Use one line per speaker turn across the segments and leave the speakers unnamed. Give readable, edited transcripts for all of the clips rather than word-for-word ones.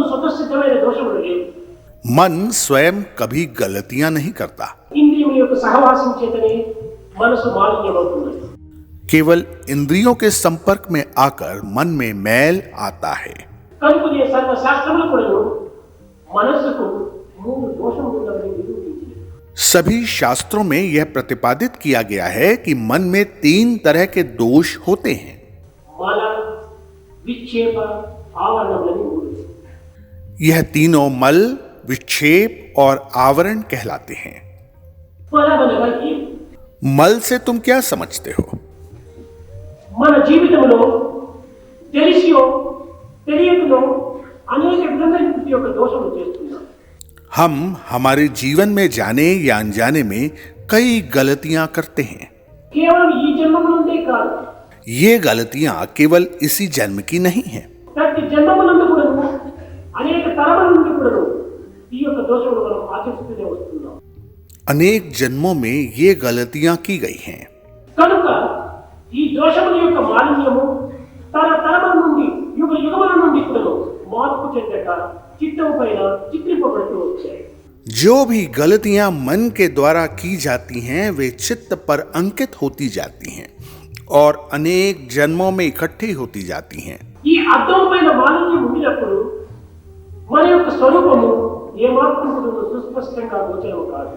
స్వతసిద్ధమైన దోషములు లేవు.
मन स्वयं कभी गलतियां नहीं करता,
ఇంద్రియముల యొక్క సహవాసం చేతనే మనసు మాలిన్యమవుతున్నది.
केवल इंद्रियों के संपर्क में आकर मन में मैल आता है.
కనుకనే సర్వశాస్త్రములు కూడాను మనస్సుకు మూడు దోషములు ఉన్నవని నిరూపించినవి.
सभी शास्त्रों में यह प्रतिपादित किया गया है कि मन में 3 तरह के दोष होते हैं.
మల విక్షేప ఆవరణములని మూడు.
यह तीनों मल, विक्षेप और आवरण कहलाते हैं.
మలమనగా ఏమి?
मल से तुम क्या समझते हो?
మన జీవితంలో తెలిసియో తెలియకనో అనేక విధమైన యొక్క దోషములు చేస్తున్నాం.
हम हमारे जीवन में जाने या अनजाने में कई गलतियां करते हैं.
కేవలం ఈ జన్మము నుండే కాదు,
ये गलतियां केवल इसी जन्म की नहीं हैं.
ప్రతి జన్మమునందు కూడాను అనేక తరముల నుండి కూడాను ఈ యొక్క దోషములు మనం ఆచరిస్తూనే వస్తున్నాం.
अनेक जन्मों में ये गलतियां की गई हैं.
కనుక ఈ దోషముల యొక్క మాలిన్యము తరముల నుండి యుగముల నుండి కూడాను మార్పు చెందక చిత్తము పైన చిత్రింపబడుతూ వచ్చాయి.
जो भी गलतियां मन के द्वारा की जाती हैं वे चित्त पर अंकित होती जाती हैं और अनेक जन्मों में इकट्ठी होती जाती हैं.
ఈ అర్థం పైన మాలిన్యం ఉండినప్పుడు మన యొక్క స్వరూపము ఏమాత్రం కూడా సుస్పష్టంగా గోచరం కాదు.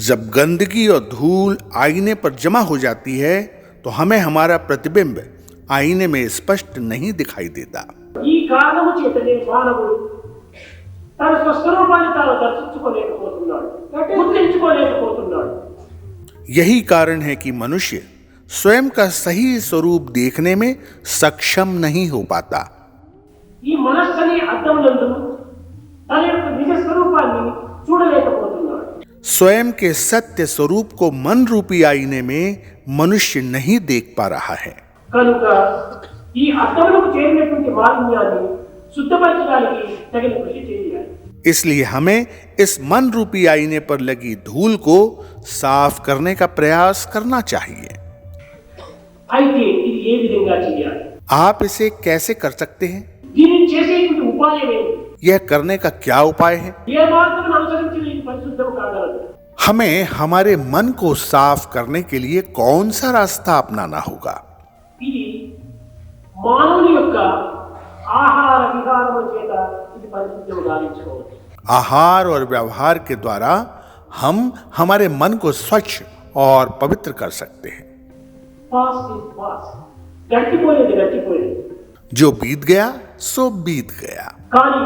जब गंदगी और धूल आईने पर जमा हो जाती है तो हमें हमारा प्रतिबिंब आईने में स्पष्ट नहीं दिखाई देता.
ఈ కారణము చేతనే మానవుడు తన స్వస్వరూపాన్ని తాను దర్శించుకోలేకపోతున్నాడు, గుర్తించుకోలేకపోతున్నాడు.
यही कारण है कि मनुष्य स्वयं का सही स्वरूप देखने में सक्षम नहीं हो पाता.
ఈ మనస్సుని అర్థమునందు తన యొక్క నిజ స్వరూపాన్ని చూడలేకపోతున్నాడు.
स्वयं के सत्य स्वरूप को मन रूपी आईने में मनुष्य नहीं देख पा रहा है.
కనుక ఈ అర్థములకు చేరినటువంటి మాలిన్యాన్ని శుద్ధపరచడానికి తగిన కృషి చేయాలి.
इसलिए हमें इस मन रूपी आईने पर लगी धूल को साफ करने का प्रयास करना चाहिए.
అయితే ఇది ఏ విధంగా చేయాలి?
आप इसे कैसे कर सकते हैं?
దీనిని చేసేటువంటి ఉపాయం ఏంటి?
यह करने का क्या उपाय है?
ఏ మార్గమును అనుసరించి ఇది పరిశుద్ధం కాగలదు?
हमें हमारे मन को साफ करने के लिए कौन सा रास्ता अपनाना होगा?
ఇది మానవుని యొక్క ఆహార విహారముల చేత ఇది పరిశుద్ధం గావించుకోవచ్చు.
आहार और व्यवहार के द्वारा हम हमारे मन को स्वच्छ और पवित्र कर सकते हैं.
పాస్ట్ ఇస్ పాస్ట్, గడిచిపోయేది గడిచిపోయేది.
जो बीत गया सो बीत गया.
కానీ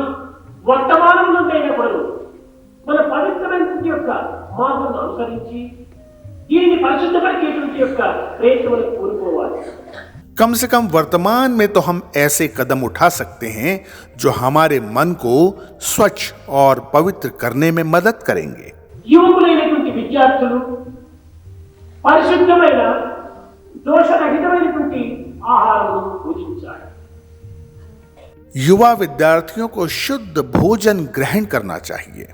వర్తమానం నుండి అయినప్పుడు మన పవిత్రమైనటువంటి యొక్క మార్గం అనుసరించి దీనిని పరిశుద్ధపరిచేటువంటి యొక్క ప్రయత్నం కోరుకోవాలి.
कम से कम वर्तमान में तो हम ऐसे कदम उठा सकते हैं जो हमारे मन को स्वच्छ और पवित्र करने में मदद करेंगे.
యువకులైనటువంటి విద్యార్థులు పరిశుద్ధమైన దోషరహితమైనటువంటి ఆహారం భుజించాలి.
युवा विद्यार्थियों को शुद्ध भोजन ग्रहण करना चाहिए.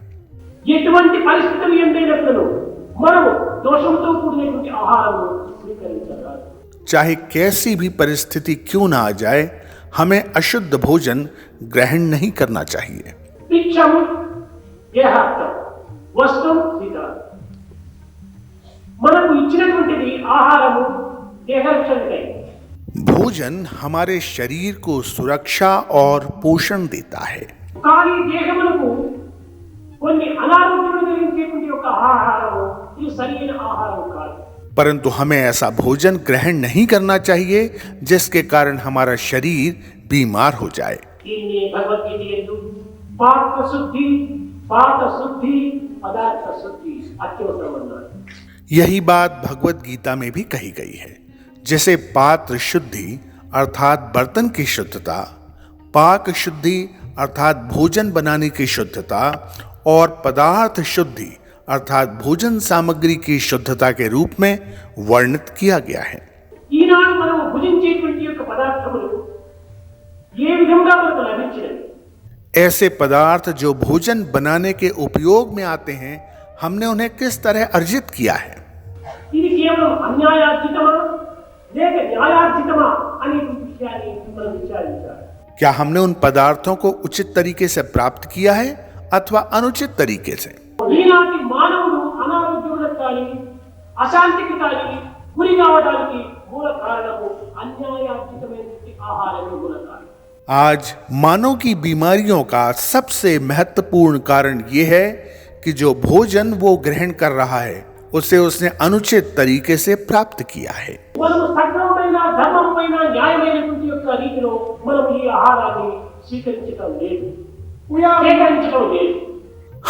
ఎటువంటి పరిస్థితులు ఎందైనప్పుడు మనము దోషంతో కూడినటువంటి ఆహారం స్వీకరించాలి.
चाहे कैसी भी परिस्थिति क्यों ना आ जाए, हमें अशुद्ध भोजन ग्रहण नहीं करना चाहिए.
భిక్షం దేహార్థం, వస్త్రం స్వీకారం. మనకు ఇచ్చినటువంటిది ఆహారము దేహరక్షణకై.
भोजन हमारे शरीर को सुरक्षा और पोषण देता है.
కానీ దేహములకు కొన్ని అనారోగ్యములు కలిగించేటువంటి ఒక ఆహారము ఇది సరైన ఆహారం కాదు.
परंतु हमें ऐसा भोजन ग्रहण नहीं करना चाहिए जिसके कारण हमारा शरीर बीमार हो जाए.
దీన్ని భగవద్గీత యందు పాత్ర శుద్ధి, పాత శుద్ధి, పదార్థ శుద్ధి అత్యవసరం అన్నారు.
यही बात भगवत गीता में भी कही गई है. जैसे पात्र शुद्धि अर्थात बर्तन की शुद्धता, पाक शुद्धि अर्थात भोजन बनाने की शुद्धता और पदार्थ शुद्धि अर्थात भोजन सामग्री की शुद्धता के रूप में वर्णित किया गया है.
ఈనాడు మనం భుజించేటువంటి యొక్క పదార్థములు ఏ విధంగా మనకు లభించినవి?
ऐसे पदार्थ जो भोजन बनाने के उपयोग में आते हैं, हमने उन्हें किस तरह अर्जित किया है?
ఇది కేవలం అన్యాయార్జితమా లేక న్యాయార్జితమా అనే విషయాన్ని మనం విచారించాలి.
क्या हमने उन पदार्थों को उचित तरीके से प्राप्त किया है अथवा अनुचित तरीके से?
ఈనాటి మానవుడు అనారోగ్యములకు కానీ అశాంతికి కానీ గురి కావడానికి మూల కారణము అన్యాయార్జితమైనటువంటి ఆహారమే మూల కారణం.
आज मानव की बीमारियों का सबसे महत्वपूर्ण कारण ये है कि जो भोजन वो ग्रहण कर रहा है उसे उसने अनुचित तरीके से प्राप्त किया है.
మనము సక్రమమైన ధర్మమైన న్యాయమైనటువంటి యొక్క రీతిలో మనం ఈ ఆహారాన్ని స్వీకరించడం లేదు, సేకరించడం లేదు.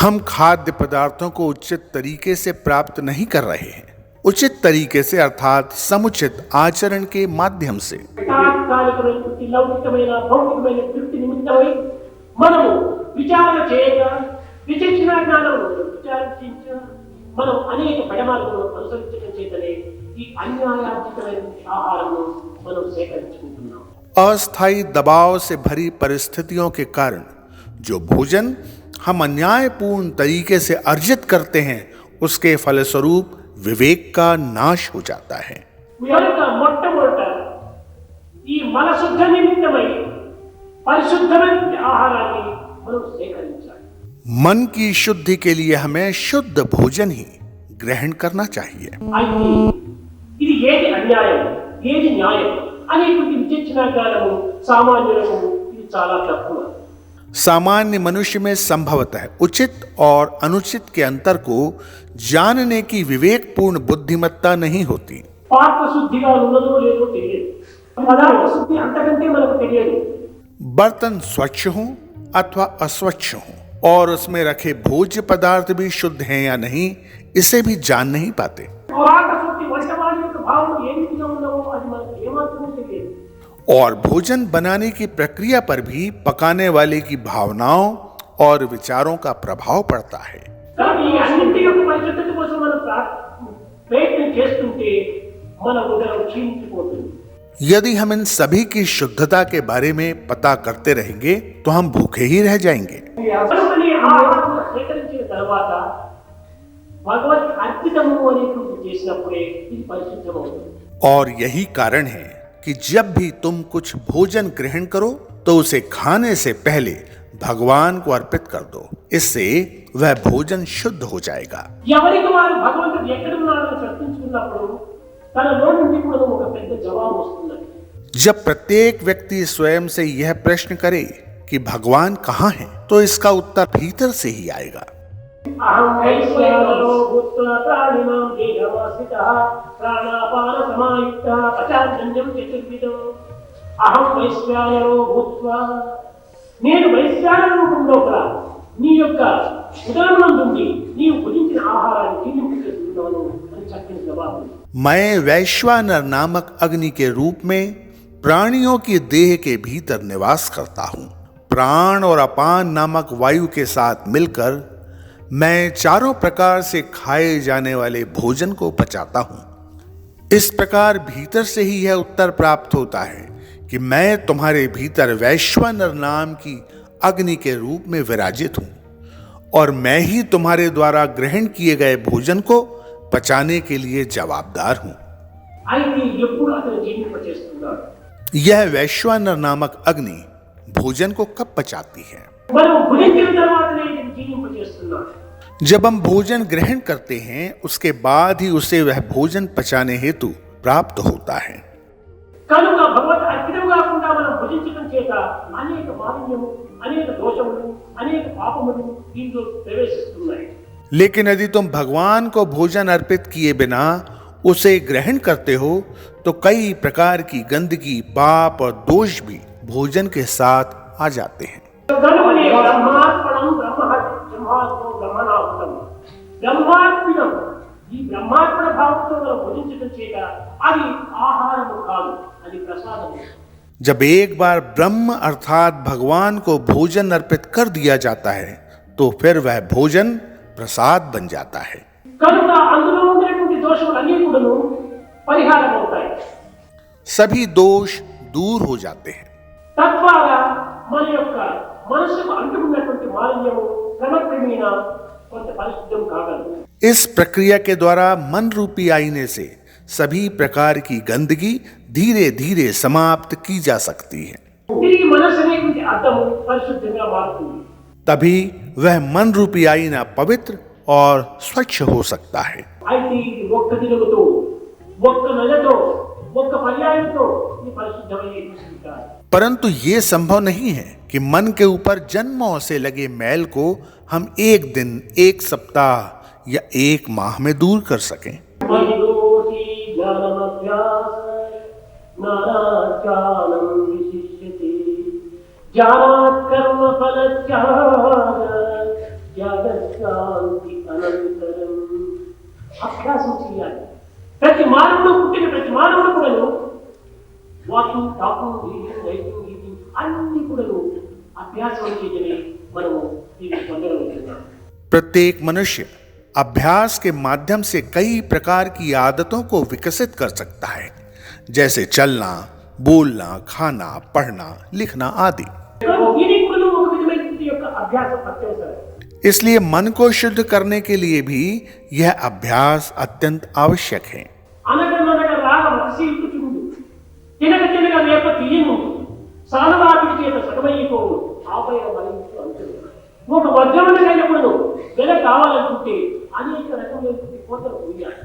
हम खाद्य पदार्थों को उचित तरीके से प्राप्त नहीं कर रहे हैं. उचित तरीके से अर्थात समुचित आचरण के माध्यम से.
తాత్కాలికమైనటువంటి లౌకికమైన భౌతికమైన తృప్తి నిమిత్తమై మనము విచారణ చేయగా విచక్షణ జ్ఞానము విచారించ మనం అనేక పెడమార్గములను అనుసరించడం చేతనే ఈ అన్యాయార్జితమైన ఆహారము మనం సేకరించుకుంటున్నాం.
अस्थायी दबाव से भरी परिस्थितियों के कारण जो भोजन हम अन्यायपूर्ण तरीके से अर्जित करते हैं उसके फलस्वरूप विवेक का नाश हो जाता है.
కనుక మొట్టమొదట ఈ మనశుద్ధ నిమిత్తమై పరిశుద్ధమైన ఆహారాన్ని మనం సేకరించాలి.
मन की शुद्धि के लिए हमें शुद्ध भोजन ही ग्रहण करना चाहिए.
అయితే ఇది ఏది అన్యాయం ఏది న్యాయం అనేటువంటి విచక్షణ జ్ఞానము సామాన్యులకు ఇది చాలా తక్కువ.
सामान्य मनुष्य में संभवतः उचित और अनुचित के अंतर को जानने की विवेकपूर्ण बुद्धिमत्ता नहीं होती.
పాత్ర శుద్ధిగా ఉన్నదో లేదో తెలియదు, పదార్థ శుద్ధి అంతకంటే మనకు తెలియదు.
बर्तन स्वच्छ हो अथवा अस्वच्छ हो और उसमें रखे भोज्य पदार्थ भी शुद्ध हैं या नहीं इसे भी जान नहीं पाते.
పాత్ర శుద్ధి వంటవాడి యొక్క భావం ఏ రీతిగా ఉన్నదో అది మనకు ఏమాత్రం తెలియదు.
और भोजन बनाने की प्रक्रिया पर भी पकाने वाले की भावनाओं और विचारों का प्रभाव पड़ता है.
కానీ ఈ అన్నింటి యొక్క పరిశుద్ధత కోసం మనం ప్రయత్నం చేస్తుంటే మన ఉదరం క్షీణించిపోతుంది.
यदि हम इन सभी की शुद्धता के बारे में पता करते रहेंगे तो हम भूखे ही रह जाएंगे.
కనుకనే ఆహారాన్ని సేకరించిన తర్వాత భగవత్ అర్పితము అనేటువంటి చేసినప్పుడే ఇది పరిశుద్ధమవుతుంది.
और यही कारण है कि जब भी तुम कुछ भोजन ग्रहण करो तो उसे खाने से पहले भगवान को अर्पित कर दो. इससे वह भोजन शुद्ध हो जाएगा.
ఎవరికి వారు భగవంతుడు ఎక్కడున్నాడని చర్చించుకున్నప్పుడు తనలో నుండి కూడా ఒక పెద్ద జవాబు వస్తుంది.
जब प्रत्येक व्यक्ति स्वयं से यह प्रश्न करे कि भगवान कहाँ है तो इसका उत्तर भीतर से ही आएगा.
అహం వైశ్వానరో భూత్వా ప్రాణినాం దేహమాశ్రితః ప్రాణాపాన సమాయుక్తః పచాన్యం చతుర్విధం. అహం వైశ్వానరో భూత్వా, నేను వైశ్వానర రూపంలో కూడా నీ యొక్క ఉదరం నుండి నీవు భుజించిన ఆహారాన్ని జీర్ణించుకుంటున్నాను అని చక్కని జవాబు.
मैं वैश्वानर नामक अग्नि के रूप में प्राणियों की देह के भीतर निवास करता हूँ. प्राण और अपान नामक वायु के साथ मिलकर मैं चारों प्रकार से खाए जाने वाले भोजन को पचाता हूँ. इस प्रकार भीतर से ही यह उत्तर प्राप्त होता है कि मैं तुम्हारे भीतर वैश्वानर नाम की अग्नि के रूप में विराजित हूँ और मैं ही तुम्हारे द्वारा ग्रहण किए गए भोजन को पचाने के लिए जवाबदार हूँ.
అయితే ఎప్పుడు అతను జీర్ణింపచేస్తున్నాడు?
यह वैश्वानर नामक अग्नि भोजन को कब पचाती है?
మనం భుజించిన తర్వాతనే ఇది జీర్ణింపచేస్తున్నాడు.
जब हम भोजन ग्रहण करते हैं उसके बाद ही उसे वह भोजन पचाने हेतु प्राप्त होता है.
కనుక భగవత్ అర్పితం కాకుండా మనం భుజించడం చేత అనేక మాలిన్యము అనేక దోషములు అనేక పాపములు దీంట్లో ప్రవేశిస్తున్నాయి.
लेकिन यदि तुम भगवान को भोजन अर्पित किए बिना उसे ग्रहण करते हो तो कई प्रकार की गंदगी पाप और दोष भी भोजन के साथ आ जाते हैं.
కనుకనే బ్రహ్మార్పణం బ్రహ్మాత్మో బ్రహ్మణాహుతం. బ్రహ్మార్పణం, ఈ బ్రహ్మార్పణ భావంతో మనం భుజించడం చేత అది ఆహారము కాదు, అది ప్రసాదము.
जब एक बार ब्रह्म अर्थात भगवान को भोजन अर्पित कर दिया जाता है तो फिर वह भोजन प्रसाद बन जाता है.
కనుక అందులో ఉన్నటువంటి దోషములన్నీ కూడాను పరిహారం అవుతాయి.
सभी दोष दूर हो जाते हैं.
తద్వారా మన యొక్క మనసుకు అంటుకున్నటువంటి మాలిన్యము క్రమక్రమేణా కొంత పరిశుద్ధం కాగలదు.
इस प्रक्रिया के द्वारा मन रूपी आईने से सभी प्रकार की गंदगी धीरे धीरे समाप्त की जा सकती है.
తిరిగి మనస్సు అనేటువంటి అర్థము పరిశుద్ధంగా మారుతుంది.
तभी वह मन रूपी आईना पवित्र और स्वच्छ हो सकता है।
అయితే ఇది ఒక్క దినముతో, ఒక్క నెలతో, ఒక్క పర్యాయంతో ఈ పరిశుద్ధమయ్యే దృష్టి కాదు.
परंतु ये संभव नहीं है कि मन के ऊपर जन्मों से लगे मैल को हम एक दिन, एक सप्ताह या एक माह में दूर कर सकें।
మహిళోసి జ్ఞానమభ్యాస జ్ఞానాజ్ఞానం విశిష్యతే జ్ఞానాత్ కర్మ ఫలత్యాగ త్యాగశాంతి అనంతరం. అభ్యాసం చేయాలి. ప్రతి మానవుడు, పుట్టిన ప్రతి మానవుడు కూడాను walking, talking, reading, writing, eating అన్ని కూడాను అభ్యాసం చేయడమే మనము దీన్ని పొందగలుగుతున్నాం.
प्रत्येक मनुष्य अभ्यास के माध्यम से कई प्रकार की आदतों को विकसित कर सकता है, जैसे चलना, बोलना, खाना, पढ़ना, लिखना आदि।
దీనికి కూడాను ఒక విధమైనటువంటి యొక్క అభ్యాసం అత్యవసరం.
इसलिए मन को शुद्ध करने के लिए भी यह अभ्यास अत्यंत आवश्यक है।
అనగనగా రాగం అతిశయించుచుండు, తినగ తినగ వేప తీయను, సానవాపిడి చేత సగమైపోవు, ఆపై మరించు అంటున్నాడు. ఒక వజ్రమైనప్పుడు వెల కావాలనుకుంటే అనేక రకమైనటువంటి కోతలు పోయాలి.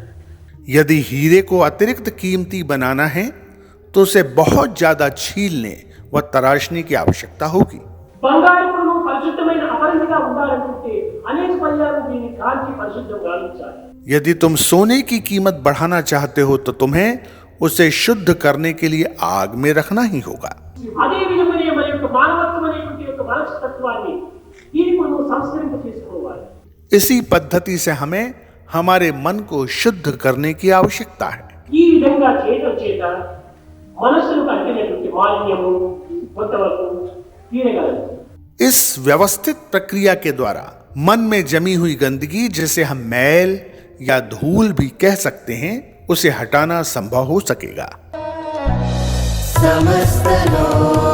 यदि हीरे को अतिरिक्त कीमती बनाना है तो उसे बहुत ज्यादा छीलने व तराशने की आवश्यकता होगी।
బంగారు కూడా పరిశుద్ధమైన అపరంజిగా ఉండాలనుకుంటే అనేక పర్యాలు దీన్ని కాంచి పరిశుద్ధం గావించాలి.
यदि तुम सोने की कीमत बढ़ाना चाहते हो तो तुम्हें उसे शुद्ध करने के लिए आग में रखना ही होगा।
అదే విధమైన మన యొక్క మానవత్వం అనేటువంటి యొక్క మనస్తత్వాన్ని దీన్ని కూడా సంస్కరింప చేసుకోవాలి.
इसी पद्धति से हमें हमारे मन को शुद्ध करने की आवश्यकता है।
ఈ విధంగా చేయడం చేత మనస్సుకు అంటినటువంటి మాలిన్యము కొంతవరకు తీరగలదు.
इस व्यवस्थित प्रक्रिया के द्वारा मन में जमी हुई गंदगी, जिसे हम मैल या धूल भी कह सकते हैं, उसे हटाना संभव हो सकेगा।
समस्त लोक